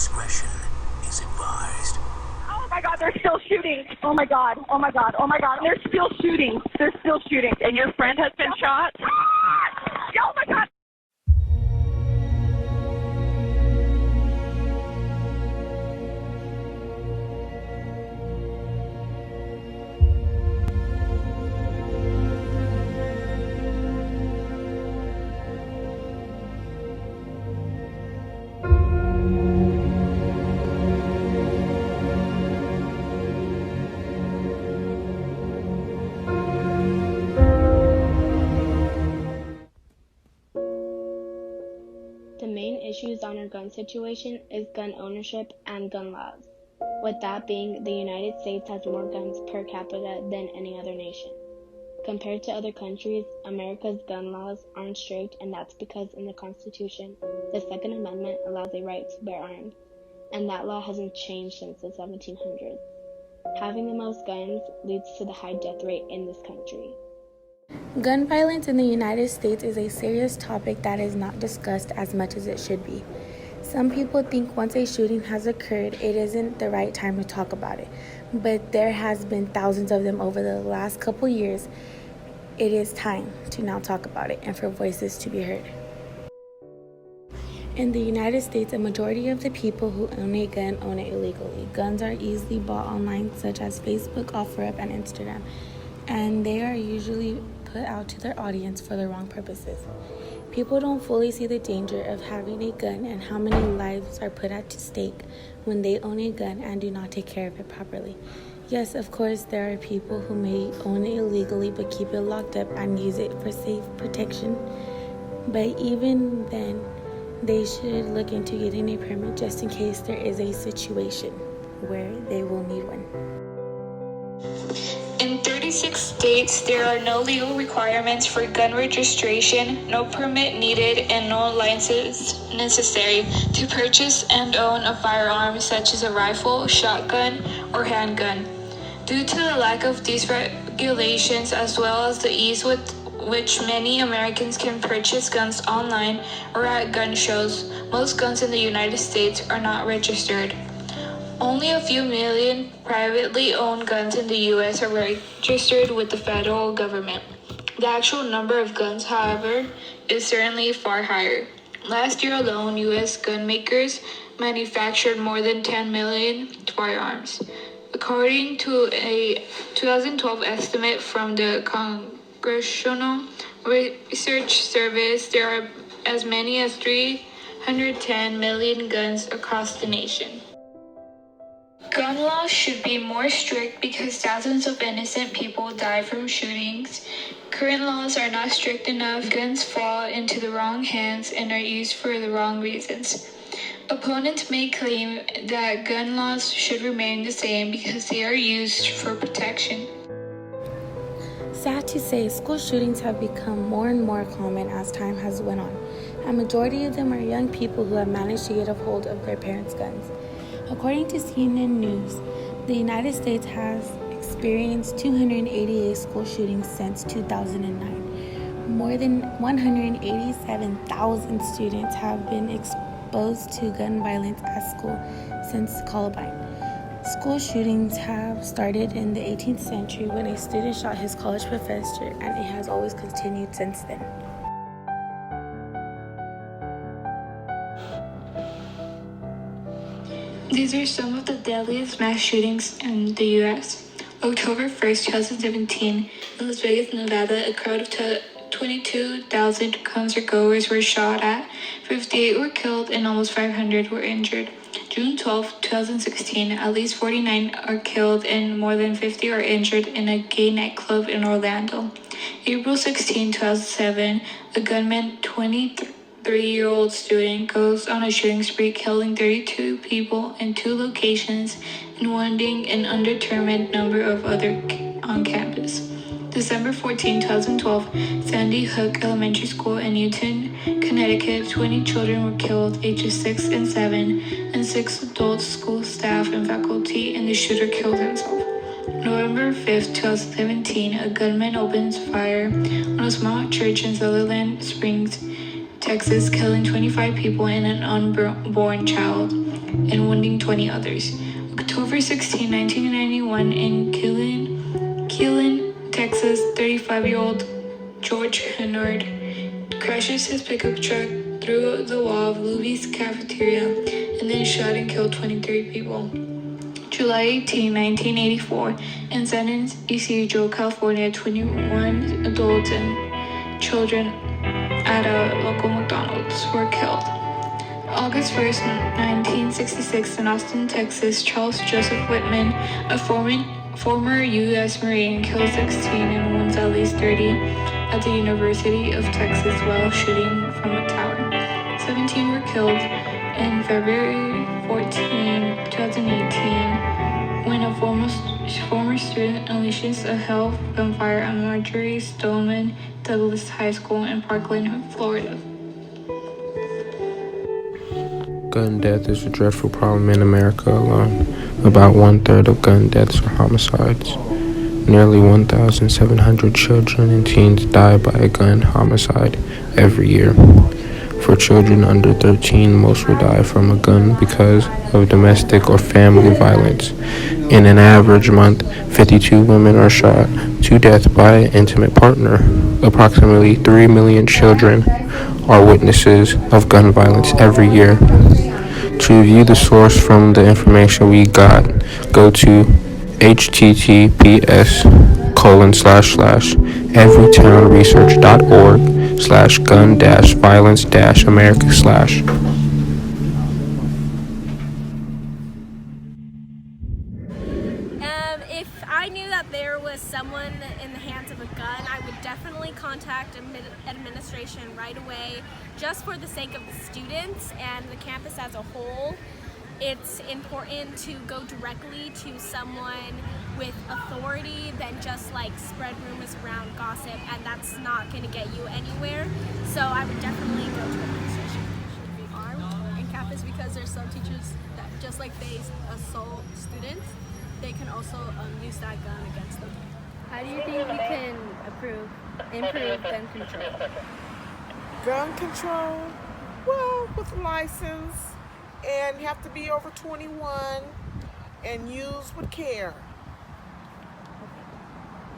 discretion is advised. Oh my God, they're still shooting. Oh my God, oh my God, oh my God. They're still shooting. They're still shooting. And your friend has been shot? Oh my God. The main issues on our gun situation is gun ownership and gun laws, with that being the United States has more guns per capita than any other nation. Compared to other countries, America's gun laws aren't strict, and that's because in the Constitution, the Second Amendment allows a right to bear arms, and that law hasn't changed since the 1700s. Having the most guns leads to the high death rate in this country. Gun violence in the United States is a serious topic that is not discussed as much as it should be. Some people think once a shooting has occurred, it isn't the right time to talk about it. But there has been thousands of them over the last couple years. It is time to now talk about it and for voices to be heard. In the United States, a majority of the people who own a gun own it illegally. Guns are easily bought online, such as Facebook, OfferUp, and Instagram, and they are usually put out to their audience for the wrong purposes. People don't fully see the danger of having a gun and how many lives are put at stake when they own a gun and do not take care of it properly. Yes, of course, there are people who may own it illegally but keep it locked up and use it for safe protection. But even then, they should look into getting a permit just in case there is a situation where they will need one. In 36 states, there are no legal requirements for gun registration, no permit needed, and no license necessary to purchase and own a firearm such as a rifle, shotgun, or handgun. Due to the lack of these regulations, as well as the ease with which many Americans can purchase guns online or at gun shows, most guns in the United States are not registered. Only a few million privately owned guns in the U.S. are registered with the federal government. The actual number of guns, however, is certainly far higher. Last year alone, U.S. gun makers manufactured more than 10 million firearms. According to a 2012 estimate from the Congressional Research Service, there are as many as 310 million guns across the nation. Gun laws should be more strict because thousands of innocent people die from shootings. Current laws are not strict enough. Guns fall into the wrong hands and are used for the wrong reasons. Opponents may claim that gun laws should remain the same because they are used for protection. Sad to say, school shootings have become more and more common as time has went on. A majority of them are young people who have managed to get a hold of their parents' guns. According to CNN News, the United States has experienced 288 school shootings since 2009. More than 187,000 students have been exposed to gun violence at school since Columbine. School shootings have started in the 18th century when a student shot his college professor, and it has always continued since then. These are some of the deadliest mass shootings in the U.S. October 1st, 2017, in Las Vegas, Nevada, a crowd of 22,000 concertgoers were shot at, 58 were killed, and almost 500 were injured. June 12, 2016, at least 49 are killed and more than 50 are injured in a gay nightclub in Orlando. April 16, 2007, a gunman, 23-year-old student, goes on a shooting spree, killing 32 people in 2 locations and wounding an undetermined number of others on campus. December 14, 2012, Sandy Hook Elementary School in Newton, Connecticut, 20 children were killed, ages 6 and 7, and 6 adult school staff and faculty, and the shooter killed himself. November 5th, 2017, a gunman opens fire on a small church in Sutherland Springs, Texas, killing 25 people and an unborn child. and wounding 20 others. October 16, 1991, in Keelan, Texas, 35-year-old George Hennard crashes his pickup truck through the wall of Luby's cafeteria and then shot and killed 23 people. July 18, 1984, in San Ysidro, California, 21 adults and children at a local McDonald's were killed. August 1st, 1966, in Austin, Texas, Charles Joseph Whitman, a former U.S. Marine, killed 16 and wounds at least 30 at the University of Texas while shooting from a tower. 17 were killed in February 14, 2018, when a former student unleashes a hell gunfire at Marjorie Stoneman Douglas High School in Parkland, Florida. Gun death is a dreadful problem in America alone. About 1/3 of gun deaths are homicides. Nearly 1,700 children and teens die by a gun homicide every year. For children under 13, most will die from a gun because of domestic or family violence. In an average month, 52 women are shot to death by an intimate partner. Approximately 3 million children are witnesses of gun violence every year. To view the source from the information we got, go to https://everytownresearch.org/gun-violence-america/. If I knew that there was someone in the hands of a gun, I would definitely contact administration right away, just for the sake of the students and the campus as a whole. It's important to go directly to someone with authority than just like spread rumors around, gossip, and that's not going to get you anywhere. So I would definitely go to administration. Should be armed in campus because there's some teachers that just like they assault students, they can also use that gun against them. How do you think we can improve gun control? Gun control? Well, with a license, and you have to be over 21 and use with care.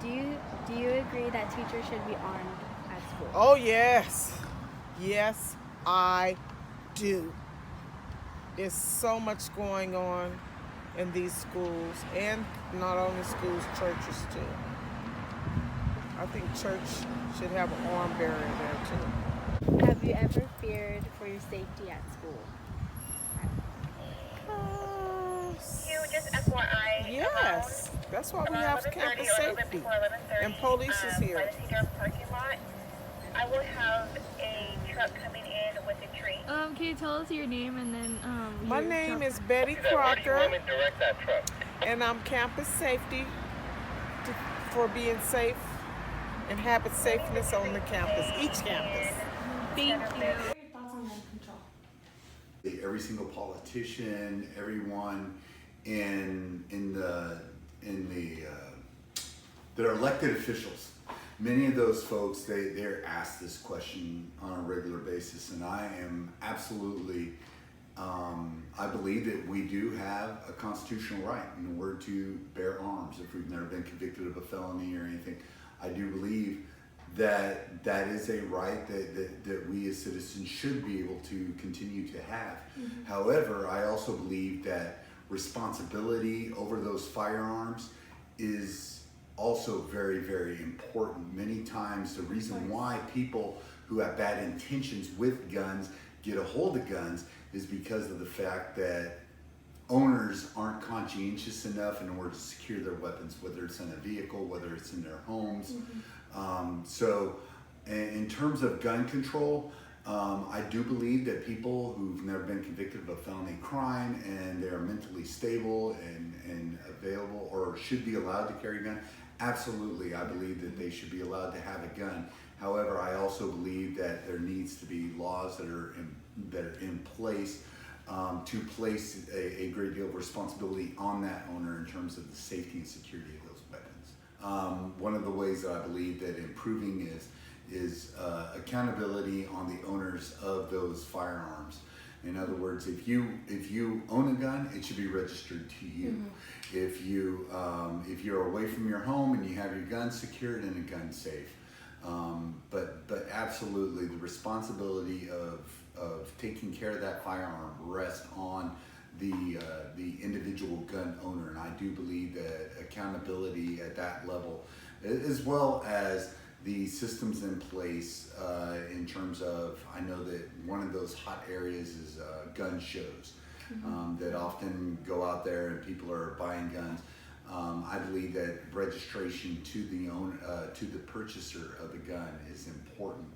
Do you agree that teachers should be armed at school? Oh, yes. Yes, I do. There's so much going on in these schools, and not only schools, churches too. I think church should have an arm barrier there too. Have you ever feared for your safety at school? Just FYI. Yes, that's why we have campus safety, and police is here. Parking lot. I will have a truck coming in with a tree. Can you tell us your name and then My name is Betty Crocker, and I'm campus safety for being safe and habit safeness on the campus, each campus. Thank you. Every single politician, everyone they're elected officials. Many of those folks, they're asked this question on a regular basis, and I am absolutely, I believe that we do have a constitutional right in order to bear arms if we've never been convicted of a felony or anything. I do believe that that is a right that we as citizens should be able to continue to have. Mm-hmm. However, I also believe that responsibility over those firearms is also very, very important. Many times the reason why people who have bad intentions with guns get a hold of guns is because of the fact that owners aren't conscientious enough in order to secure their weapons, whether it's in a vehicle, whether it's in their homes. Mm-hmm. So in terms of gun control, I do believe that people who've never been convicted of a felony crime and they're mentally stable and available or should be allowed to carry a gun, absolutely, I believe that they should be allowed to have a gun. However, I also believe that there needs to be laws that are in place to place a great deal of responsibility on that owner in terms of the safety and security of those weapons. One of the ways that I believe that improving is accountability on the owners of those firearms. In other words, if you own a gun, it should be registered to you. If you're away from your home and you have your gun secured in a gun safe. But absolutely, the responsibility of taking care of that firearm rests on the individual gun owner, and I do believe that accountability at that level, as well as the systems in place in terms of, I know that one of those hot areas is gun shows that often go out there and people are buying guns. I believe that registration to the owner, to the purchaser of the gun is important,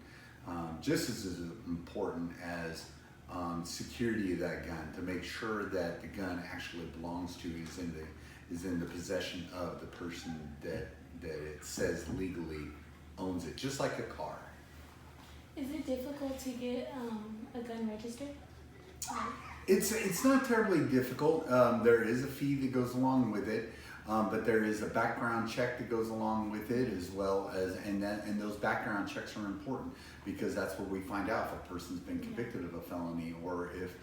just as important as security of that gun, to make sure that the gun actually belongs to is in the possession of the person that it says legally owns it, just like a car. Is it difficult to get a gun registered? It's not terribly difficult. There is a fee that goes along with it, but there is a background check that goes along with it, as well as and those background checks are important because that's where we find out if a person's been convicted of a felony, or if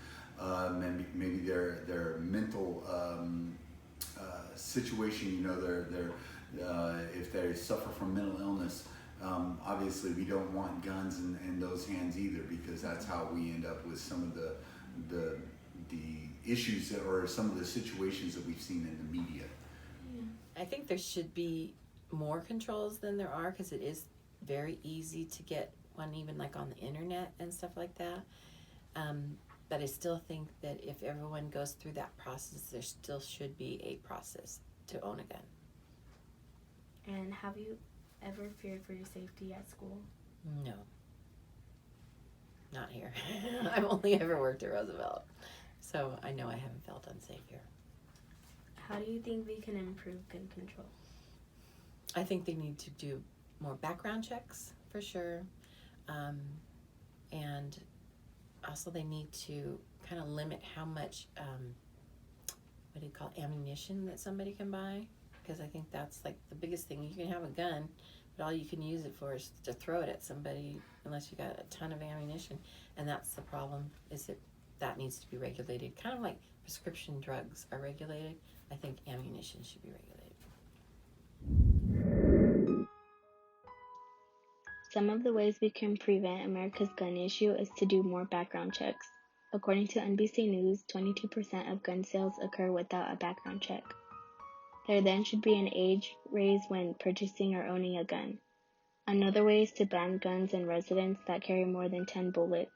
maybe their mental situation. You know, if they suffer from mental illness. Obviously, we don't want guns in those hands either, because that's how we end up with some of the issues or some of the situations that we've seen in the media. I think there should be more controls than there are, because it is very easy to get one, even like on the internet and stuff like that. But I still think that if everyone goes through that process, there still should be a process to own a gun. And have you ever feared for your safety at school? No. Not here. I've only ever worked at Roosevelt. So I know I haven't felt unsafe here. How do you think we can improve gun control? I think they need to do more background checks, for sure. And also they need to kind of limit how much, ammunition that somebody can buy. Because I think that's like the biggest thing. You can have a gun, but all you can use it for is to throw it at somebody, unless you got a ton of ammunition. And that's the problem, is that needs to be regulated. Kind of like prescription drugs are regulated, I think ammunition should be regulated. Some of the ways we can prevent America's gun issue is to do more background checks. According to NBC News, 22% of gun sales occur without a background check. There then should be an age raised when purchasing or owning a gun. Another way is to ban guns in residents that carry more than 10 bullets.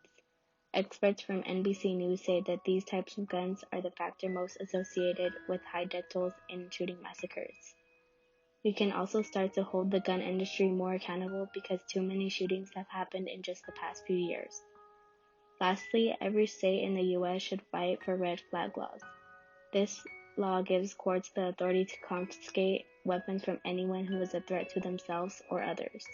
Experts from NBC News say that these types of guns are the factor most associated with high death tolls in shooting massacres. We can also start to hold the gun industry more accountable, because too many shootings have happened in just the past few years. Lastly, every state in the U.S. should fight for red flag laws. This law gives courts the authority to confiscate weapons from anyone who is a threat to themselves or others.